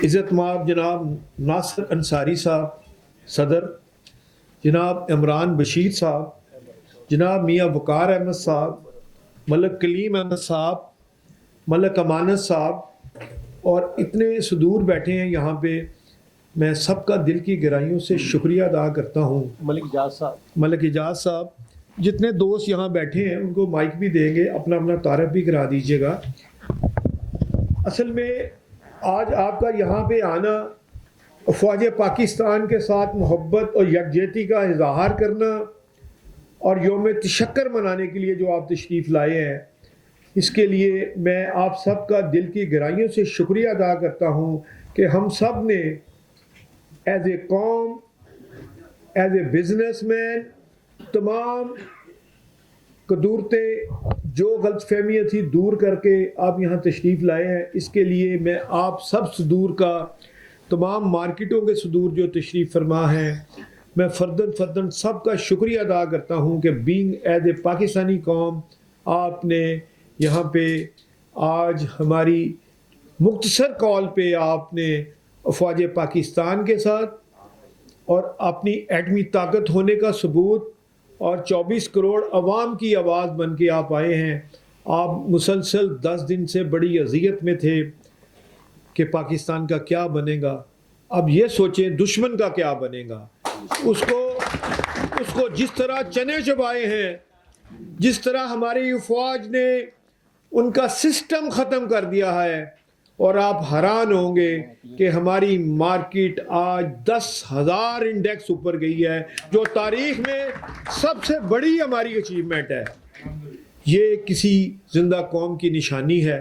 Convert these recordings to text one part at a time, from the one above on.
عزت مآب جناب ناصر انصاری صاحب صدر، جناب عمران بشیر صاحب، جناب میاں وقار احمد صاحب، ملک کلیم احمد صاحب، ملک امانت صاحب اور اتنے صدور بیٹھے ہیں یہاں پہ، میں سب کا دل کی گہرائیوں سے شکریہ ادا کرتا ہوں۔ ملک اجاز صاحب، جتنے دوست یہاں بیٹھے ہیں ان کو مائک بھی دیں گے، اپنا اپنا تعارف بھی کرا دیجیے گا۔ اصل میں آج آپ کا یہاں پہ آنا افواج پاکستان کے ساتھ محبت اور یکجہتی کا اظہار کرنا اور یوم تشکر منانے کے لیے جو آپ تشریف لائے ہیں، اس کے لیے میں آپ سب کا دل کی گہرائیوں سے شکریہ ادا کرتا ہوں کہ ہم سب نے ایز اے قوم، ایز اے بزنس مین، تمام قدورتیں جو غلط فہمیاں تھی دور کر کے آپ یہاں تشریف لائے ہیں۔ اس کے لیے میں آپ سب صدور کا، تمام مارکیٹوں کے صدور جو تشریف فرما ہیں، میں فردن سب کا شکریہ ادا کرتا ہوں کہ بینگ ایز اے پاکستانی قوم آپ نے یہاں پہ آج ہماری مختصر کال پہ آپ نے افواج پاکستان کے ساتھ اور اپنی ایٹمی طاقت ہونے کا ثبوت اور 24 کروڑ عوام کی آواز بن کے آپ آئے ہیں۔ آپ مسلسل 10 دن سے بڑی اذیت میں تھے کہ پاکستان کا کیا بنے گا، اب یہ سوچیں دشمن کا کیا بنے گا۔ اس کو جس طرح چنے چبائے ہیں، جس طرح ہماری افواج نے ان کا سسٹم ختم کر دیا ہے، اور آپ حیران ہوں گے کہ ہماری مارکیٹ آج 10,000 انڈیکس اوپر گئی ہے، جو تاریخ میں سب سے بڑی ہماری اچیومنٹ ہے۔ یہ کسی زندہ قوم کی نشانی ہے۔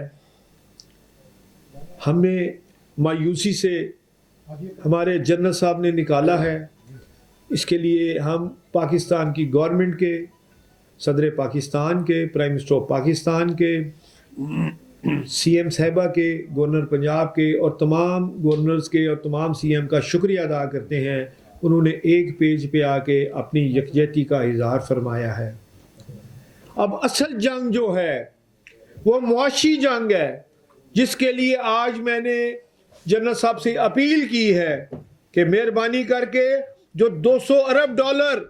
ہمیں مایوسی سے ہمارے جنرل صاحب نے نکالا ہے، اس کے لیے ہم پاکستان کی گورنمنٹ کے، صدر پاکستان کے، پرائم منسٹر آف پاکستان کے، سی ایم صاحبہ کے، گورنر پنجاب کے اور تمام گورنرز کے اور تمام سی ایم کا شکریہ ادا کرتے ہیں۔ انہوں نے ایک پیج پہ آ کے اپنی یکجہتی کا اظہار فرمایا ہے۔ اب اصل جنگ جو ہے وہ معاشی جنگ ہے، جس کے لیے آج میں نے جنرل صاحب سے اپیل کی ہے کہ مہربانی کر کے جو $200 ارب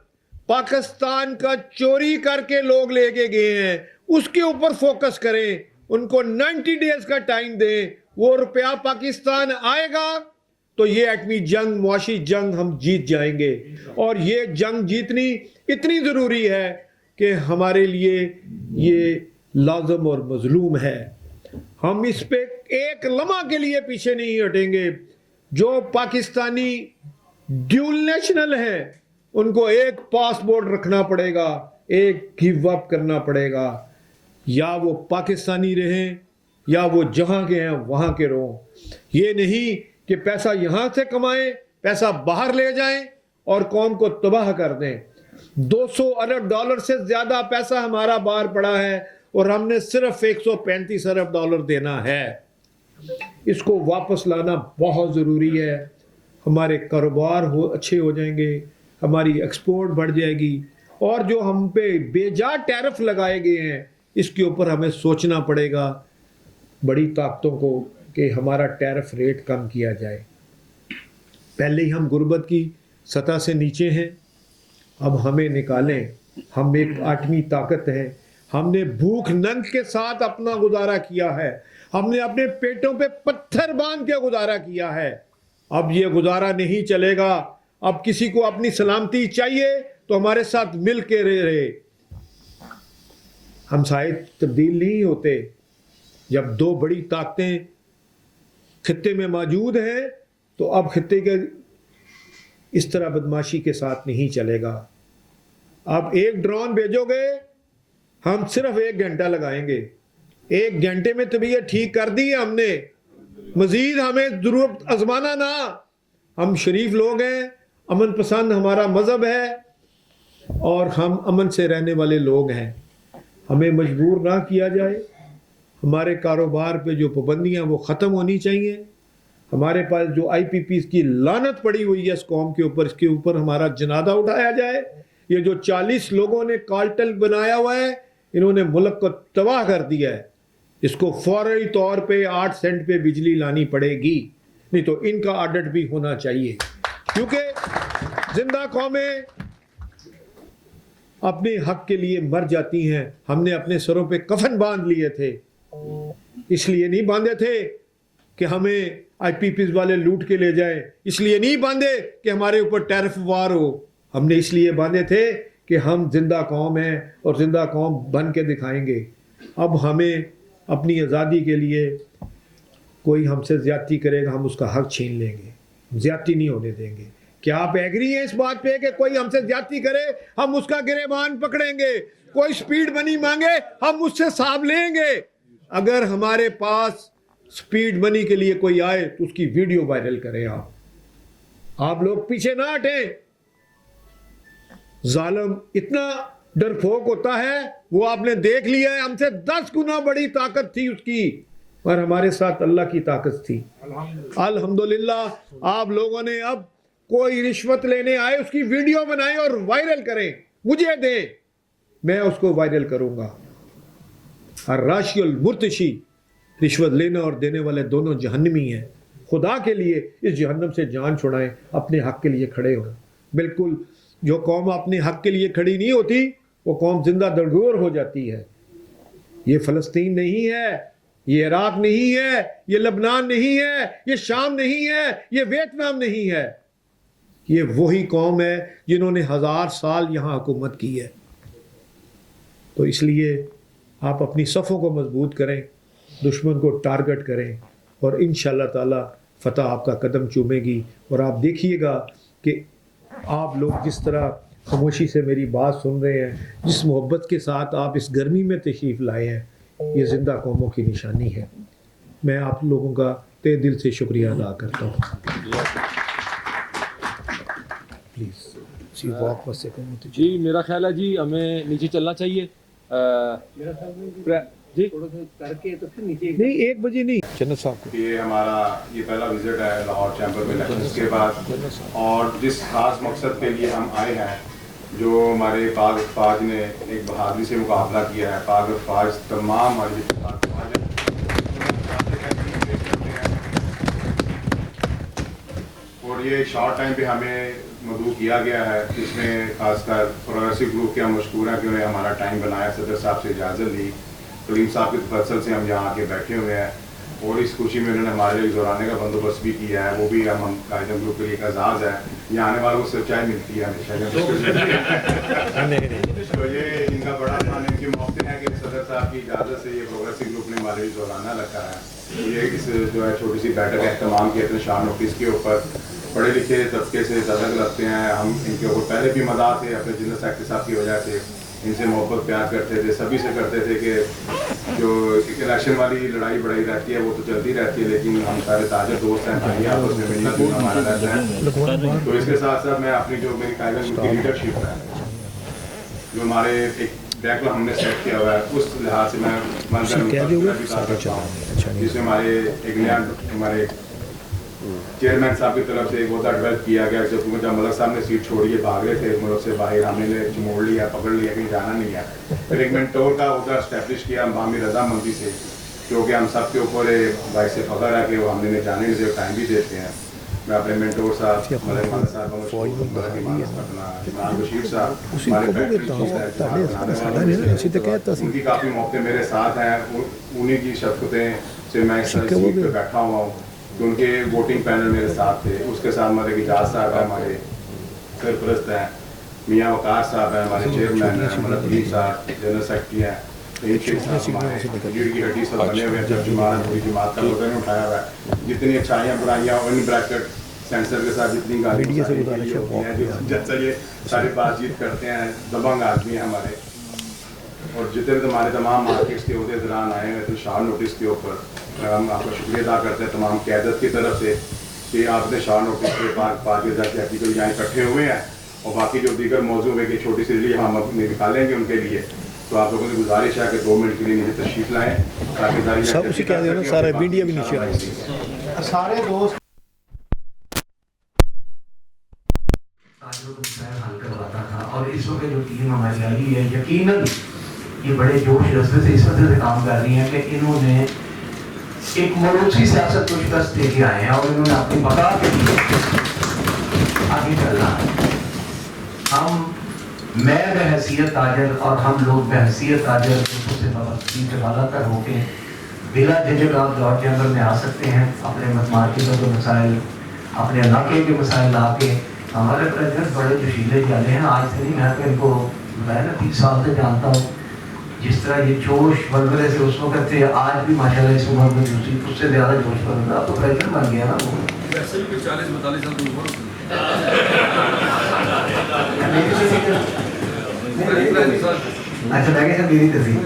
پاکستان کا چوری کر کے لوگ لے کے گئے ہیں، اس کے اوپر فوکس کریں، ان کو 90 ڈیز کا ٹائم دیں۔ وہ روپیہ پاکستان آئے گا تو یہ ایٹمی جنگ، معاشی جنگ ہم جیت جائیں گے، اور یہ جنگ جیتنی اتنی ضروری ہے کہ ہمارے لیے یہ لازم اور مظلوم ہے۔ ہم اس پہ ایک لمحہ کے لیے پیچھے نہیں ہٹیں گے۔ جو پاکستانی ڈیول نیشنل ہیں ان کو ایک پاسپورٹ رکھنا پڑے گا، ایک گیو اپ کرنا پڑے گا، یا وہ پاکستانی رہیں یا وہ جہاں کے ہیں وہاں کے رہوں۔ یہ نہیں کہ پیسہ یہاں سے کمائیں، پیسہ باہر لے جائیں اور قوم کو تباہ کر دیں۔ $200 ارب سے زیادہ پیسہ ہمارا باہر پڑا ہے اور ہم نے صرف $135 ارب دینا ہے۔ اس کو واپس لانا بہت ضروری ہے۔ ہمارے کاروبار اچھے ہو جائیں گے، ہماری ایکسپورٹ بڑھ جائے گی، اور جو ہم پہ بے جا ٹیرف لگائے گئے ہیں اس کے اوپر ہمیں سوچنا پڑے گا بڑی طاقتوں کو کہ ہمارا ٹیرف ریٹ کم کیا جائے۔ پہلے ہی ہم غربت کی سطح سے نیچے ہیں، اب ہمیں نکالیں۔ ہم ایک ایٹمی طاقت ہے، ہم نے بھوک ننگ کے ساتھ اپنا گزارا کیا ہے، ہم نے اپنے پیٹوں پہ پتھر باندھ کے گزارا کیا ہے۔ اب یہ گزارا نہیں چلے گا۔ اب کسی کو اپنی سلامتی چاہیے تو ہمارے ساتھ مل کے رہے۔ ہمسائے تبدیل نہیں ہوتے۔ جب دو بڑی طاقتیں خطے میں موجود ہیں تو اب خطے کے اس طرح بدماشی کے ساتھ نہیں چلے گا۔ اب ایک ڈرون بھیجو گے، ہم صرف 1 گھنٹہ لگائیں گے۔ 1 گھنٹے میں طبیعت ٹھیک کر دی ہے ہم نے، مزید ہمیں ضرورت آزمانا نہ۔ ہم شریف لوگ ہیں، امن پسند ہمارا مذہب ہے، اور ہم امن سے رہنے والے لوگ ہیں۔ ہمیں مجبور نہ کیا جائے۔ ہمارے کاروبار پہ جو پابندیاں وہ ختم ہونی چاہیے۔ ہمارے پاس جو آئی پی پیز کی لعنت پڑی ہوئی ہے اس قوم کے اوپر، اس کے اوپر ہمارا جنازہ اٹھایا جائے۔ یہ جو 40 لوگوں نے کارٹل بنایا ہوا ہے، انہوں نے ملک کو تباہ کر دیا ہے۔ اس کو فوری طور پہ 8 سینٹ پہ بجلی لانی پڑے گی۔ نہیں تو ان کا آڈٹ بھی ہونا چاہیے، کیونکہ زندہ قومیں اپنے حق کے لیے مر جاتی ہیں. ہم نے اپنے سروں پہ کفن باندھ لیے تھے، اس لیے نہیں باندھے تھے کہ ہمیں آئی پی پیز والے لوٹ کے لے جائیں، اس لیے نہیں باندھے کہ ہمارے اوپر ٹیرف وار ہو. ہم نے اس لیے باندھے تھے کہ ہم زندہ قوم ہیں اور زندہ قوم بن کے دکھائیں گے. اب ہمیں اپنی آزادی کے لیے کوئی ہم سے زیادتی کرے گا، ہم اس کا حق چھین لیں گے، زیادتی نہیں ہونے دیں گے. کیا آپ ایگری ہیں اس بات پہ کہ کوئی ہم سے زیادتی کرے ہم اس کا گریبان پکڑیں گے؟ کوئی سپیڈ منی مانگے ہم اس سے حساب لیں گے. اگر ہمارے پاس سپیڈ منی کے لیے کوئی آئے تو اس کی ویڈیو وائرل کریں. آپ لوگ پیچھے نہ ہٹیں. ظالم اتنا ڈرپوک ہوتا ہے، وہ آپ نے دیکھ لیا ہے. ہم سے 10 گنا بڑی طاقت تھی اس کی، اور ہمارے ساتھ اللہ کی طاقت تھی. الحمدللہ آپ لوگوں نے اب کوئی رشوت لینے آئے اس کی ویڈیو بنائیں اور وائرل کریں، مجھے دیں، میں اس کو وائرل کروں گا. الراشی المرتشی، رشوت لینے اور دینے والے دونوں جہنمی ہیں. خدا کے لیے اس جہنم سے جان چھڑائیں، اپنے حق کے لیے کھڑے ہوں. بالکل جو قوم اپنے حق کے لیے کھڑی نہیں ہوتی وہ قوم زندہ دردور ہو جاتی ہے. یہ فلسطین نہیں ہے، یہ عراق نہیں ہے، یہ لبنان نہیں ہے، یہ شام نہیں ہے، یہ ویتنام نہیں ہے. یہ وہی قوم ہے جنہوں نے 1000 سال یہاں حکومت کی ہے. تو اس لیے آپ اپنی صفوں کو مضبوط کریں، دشمن کو ٹارگٹ کریں، اور انشاءاللہ تعالی فتح آپ کا قدم چومے گی. اور آپ دیکھیے گا کہ آپ لوگ جس طرح خاموشی سے میری بات سن رہے ہیں، جس محبت کے ساتھ آپ اس گرمی میں تشریف لائے ہیں، یہ زندہ قوموں کی نشانی ہے. میں آپ لوگوں کا تہ دل سے شکریہ ادا کرتا ہوں. جی میرا خیال ہے جی ہمیں نیچے چلنا چاہیے. جی نہیں 1 بجے نہیں جنت صاحب کو. یہ ہمارا یہ پہلا وزٹ ہے لاہور چیمبر میں الیکشنز کے بعد، اور جس خاص مقصد کے لیے ہم آئے ہیں، جو ہمارے پاک فوج نے ایک بہادری سے مقابلہ کیا ہے. پاک فوج تمام ہماری پاک فوج ہے، اور یہ شارٹ ٹائم پہ ہمیں مدعو کیا گیا ہے. اس میں خاص کر پروگریسو گروپ کے ہم مشکور ہیں کہ انہیں ہمارا ٹائم بنایا، صدر صاحب سے اجازت لی، کلیم صاحب کے تفصل سے ہم یہاں آ کے بیٹھے ہوئے ہیں، اور اس خوشی میں انہوں نے ہمارے لیے دہرانے کا بندوبست بھی کیا ہے. وہ بھی ہم قائدین گروپ کے لیے ایک اعزاز ہے. یہاں آنے والوں کو سچائی ملتی ہے ہمیشہ. تو یہ ان کا بڑا تھا، ان کی موقع ہے کہ صدر صاحب کی اجازت سے یہ پروگریسو گروپ نے ہمارے لیے دہرانا رکھا ہے. یہ اس جو ہے چھوٹی سی بیٹھک کا اہتمام کیا اتنے شان نوٹس کے اوپر. پڑھے لکھے طبقے سے تعلق رکھتے ہیں ہم، ان کے اوپر پہلے بھی مداح تھے اپنے جنرل سیکرٹری صاحب کی وجہ سے. ان سے محبت پیار کرتے تھے، سبھی سے کرتے تھے کہ جو الیکشن والی لڑائی بڑائی رہتی ہے وہ تو چلتی رہتی ہے، لیکن ہم سارے تاجر دوست ہیں، بھائی آپس میں ملنا جلنا ہمارا رہتا ہے. تو اس کے ساتھ ساتھ میں اپنی جو میری قائدین گروپ کی لیڈرشپ ہے، جو ہمارے ایک بیک ہم نے سیٹ کیا ہوا ہے، اس لحاظ سے میں جس میں ہمارے ایک نیا ہمارے چیئرمین صاحب کی طرف سے ایک عہدہ ڈیولپ کیا گیا. جب ملک صاحب نے سیٹ چھوڑی ہے، بھاگ رہے تھے ملک سے باہر، ہم نے موڑ لیا، پکڑ لیا، کہیں جانا نہیں ہے. پھر ایک مینٹور کا عہدہ اسٹیبلش کیا باہمی رضامندی سے، کیونکہ ہم سب کے اوپر باعث سے فخر ہے کہ وہ ہم نے جانے کے ٹائم بھی دیتے ہیں. میں اپنے مینٹور صاحب ملک مانا صاحب، عمران بشیر صاحب، ان کی کافی موقع میرے ساتھ ہیں. انہیں کی شفقتیں سے میں اس سیٹ پہ بیٹھا ہوا ہوں. تو ان کے ووٹنگ پینل میرے ساتھ تھے. اس کے ساتھ ملک اجاز صاحب ہیں، ہمارے سرپرست ہیں. میاں وقار صاحب ہیں، ہمارے چیئرمین ہیں. ملک علی صاحب جنرل سیکرٹری ہیں. ریڑھ کی ہڈی سب بنے ہوئے ہیں. جماعت کا لوگوں نے اٹھایا ہوا ہے. جتنی اچھائیاں برائیاں ان بریکٹ سینسر کے ساتھ جتنی گالیاں جیسا یہ ساری بات چیت کرتے ہیں، دبنگ آدمی ہیں ہمارے. اور جتنے ہمارے تمام مارکیٹس کے عہدے دوران آئے ہوئے تھے شان نوٹس کے اوپر، ہم آپ کا شکریہ ادا کرتے ہیں تمام قیادت کی طرف سے کہ آپ نے شان نوٹس کے پاک جا کے حقیقت یہاں اکٹھے ہوئے ہیں. اور باقی جو دیگر موضوع ہے کہ چھوٹی سی ریلی ہم نکالیں گے ان کے لیے. تو آپ لوگوں سے گزارش ہے کہ 2 منٹ کے لیے نیچے تشریف لائیں تاکہ سارے میڈیا بھی نیچے آئے. سارے دوست حل کرواتا تھا. اور اس وقت جو ٹیم ہماری آئی ہے یقیناً یہ بڑے جوش جذبے سے اس وجہ سے کام کر رہی ہیں کہ انہوں نے ایک ملوثی سیاست کو شکست دے کے آئے ہیں اور انہوں نے اپنی بقا کے لیے آگے چلنا ہے. ہم میں بحیثیت تاجر اور ہم لوگ بحیثیت تاجر سے بالا تر ہو کے بلا جھجک آپ جارج چیمبر میں آ سکتے ہیں. اپنے مارکیٹوں کے مسائل، اپنے علاقے کے مسائل لا کے. ہمارے پریزیڈنٹ بڑے جوشیلے جانے ہیں، آج سے نہیں، میں تو ان کو میں نے 30 سال سے جانتا ہوں. جس طرح یہ جوش ولولے سے اس وقت تھے، آج بھی ماشاءاللہ اس عمر میں دوسری اس سے زیادہ جوش ولولہ. اب تو پریزیڈنٹ بن گیا نا وہ. ویسے بھی 40-42 سال کی عمر. اچھا میں کہا میری تصدیق.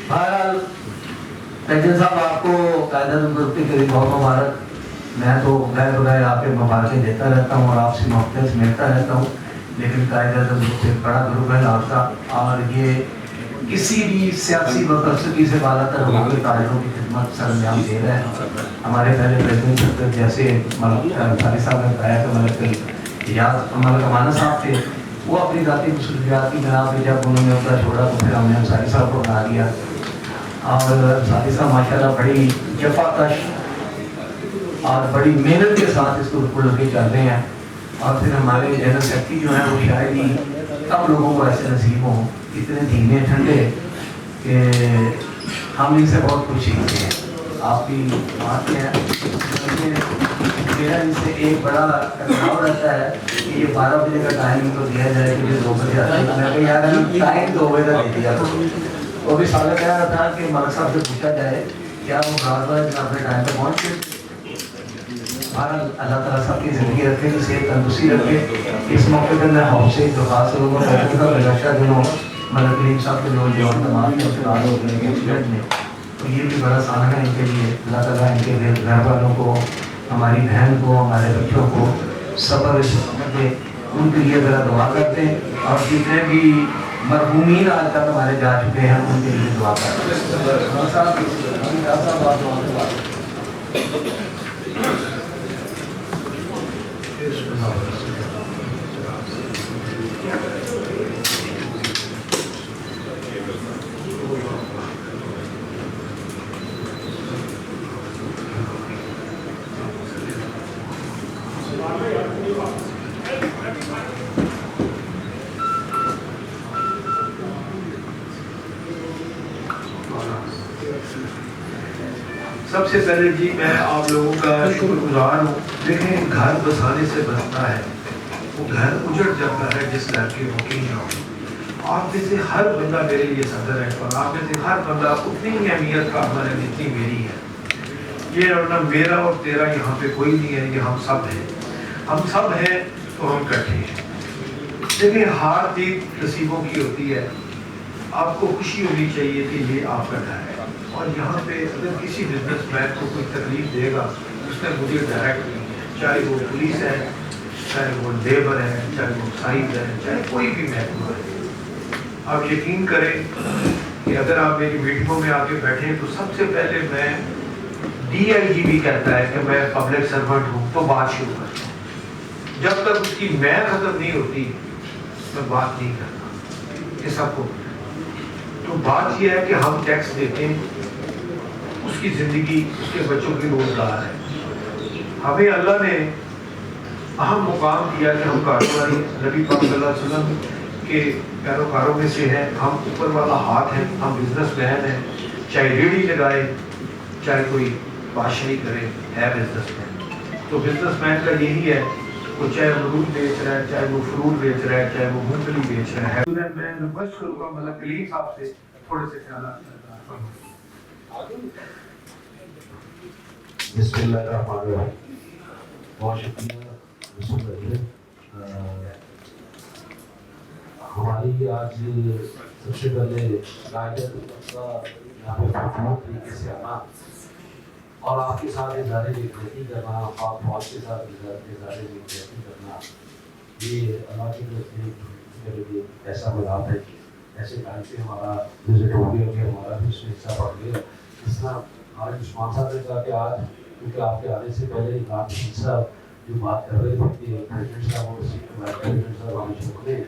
بہرحال پریزیڈنٹ صاحب آپ کو قاعدہ گروپ کے قریب بہت مبارک. میں تو غیر بغیر آپ کے مبارکیں دیتا رہتا ہوں اور آپ سے محبت سے ملتا رہتا ہوں، لیکن قاعدہ گروپ سے بڑا گروپ ہے آپ کا، اور یہ کسی بھی سیاسی برسکی سے بالا تر ہو کے تاجروں کی خدمت سر انجام دے رہے ہیں. ہمارے پہلے پریزیڈنٹ جیسے انصاری صاحب نے بتایا کہ ملک امانہ صاحب تھے، وہ اپنی ذاتی مصروفیات کی بنا پہ جب انہوں نے اپنا چھوڑا تو پھر ہم نے انصاری صاحب کو بنا دیا. اور انصاری صاحب ماشاءاللہ بڑی جفا کش اور بڑی محنت کے ساتھ اس کو لے کے چل رہے ہیں. اور پھر ہمارے جنرل سیکرٹری جو ہیں وہ شاید ہی کم لوگوں کو ایسے نصیب ہوں، اتنے دھیمے ٹھنڈے کہ ہم ان سے بہت کچھ سیکھتے ہیں. آپ کی بات ہیں میرا ان سے ایک بڑا ٹکراؤ رہتا ہے کہ یہ 12 بجے کا ٹائم ان کو دیا جائے کہ 2 بجے آتا ہے. میں کہ یار ٹائم 2 بجے تک دے دیا تو وہ بھی سارا کہہ رہا تھا کہ ملک صاحب سے پوچھا جائے کیا وہ برابر بار اپنے ٹائم پہ پہنچ گئے. اللہ تعالیٰ سب کی زندگی رکھے، صحت تندرستی رکھے. اس موقع پر میں آپ سے درخواست کروں گا گزشتہ دنوں ملک کلیم صاحب کے نوجوان تمام افراد ہو گئے ایکسیڈنٹ میں، تو یہ بھی بڑا سانحہ ہے ان کے لیے. اللہ تعالیٰ ان کے گھر والوں کو، ہماری بہن کو، ہمارے بچوں کو صبر دے. ان کے لیے ذرا دعا کرتے ہیں، اور جتنے بھی مرحومین آج تک ہمارے جا چکے ہیں ان کے لیے دعا کرتے ہیں. سب سے پہلے جی میں آپ لوگوں کا شکر گزار ہوں. دیکھیں گھر بسانے سے بستا ہے، وہ گھر اجڑ جاتا ہے جس گھر کی بکنگ نہ ہو. آپ میں سے ہر بندہ میرے لیے صدر ہے، اور آپ میں سے ہر بندہ اتنی ہی اہمیت کا عمل ہے جتنی میری ہے. یہ نہ میرا اور تیرا یہاں پہ کوئی نہیں ہے، یہ ہم سب ہیں. ہم سب ہیں تو ہم کٹھے ہیں. دیکھیں ہار جیت نصیبوں کی ہوتی ہے. آپ کو خوشی ہونی چاہیے کہ یہ آپ کا گھر ہے، اور یہاں پہ اگر کسی بزنس مین کو کوئی تکلیف دے گا اس نے مجھے ڈائریکٹ نہیں ہے، چاہے وہ پولیس ہے، چاہے وہ لیبر ہے، چاہے وہ سائز ہے، چاہے کوئی بھی محکمہ ہے. آپ یقین کریں کہ اگر آپ میری میٹنگوں میں آ کے بیٹھیں تو سب سے پہلے میں DIG بھی کہتا ہے کہ میں پبلک سرونٹ ہوں تو بات شروع کرتا ہوں. جب تک اس کی میں ختم نہیں ہوتی میں بات نہیں کرتا. یہ سب کو تو بات یہ ہے کہ ہم ٹیکس دیتے ہیں، اس کی زندگی، اس کے بچوں کی روزگار ہے. ہمیں اللہ نے اہم مقام دیا کہ ہم کاروباری نبی پاک صلی اللہ علیہ وسلم کے پیروکاروں میں سے ہیں. ہم اوپر والا ہاتھ ہیں، ہم بزنس مین ہیں. چاہے ریڑھی لگائے، چاہے کوئی بادشاہی کرے، ہے بزنس مین. تو بزنس مین کا یہی ہے، وہ چاہے امرود بیچ رہا ہے، چاہے وہ فروٹ بیچ رہا ہے، چاہے وہ مونگ پھلی بیچ رہا ہے. میں ریکویسٹ کروں گا ملک کلیم صاحب سے تھوڑے سے خیالات. بسم اللہ الرحمن الرحیم. بہت شکریہ. ہماری آج سب سے پہلے یہاں پہ طریقے سے آنا اور آپ کے ساتھ اظہار یکجہتی کرنا، آپ فوج کے ساتھ اظہار یکجہتی کرنا، یہ اللہ کی طرف سے ایسا مذاق ہے کہ ایسے ٹائم پہ ہمارا وزٹ ہو گیا کہ ہمارا بھی اس میں حصہ بڑھ گیا. اس طرح ہمارے عثمان صاحب نے کہا کہ آج کیونکہ آپ کے آنے سے پہلے عمران رشید صاحب جو بات کر رہے تھے کہ پریزیڈنٹ صاحب اور پریزیڈنٹ صاحب ہمیں چھوڑنے ہیں،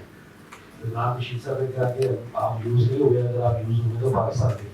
عمران رشید صاحب نے کہا کہ آپ یوز نہیں ہوئے، اگر آپ یوز ہوئے تو پاکستان کے لیے.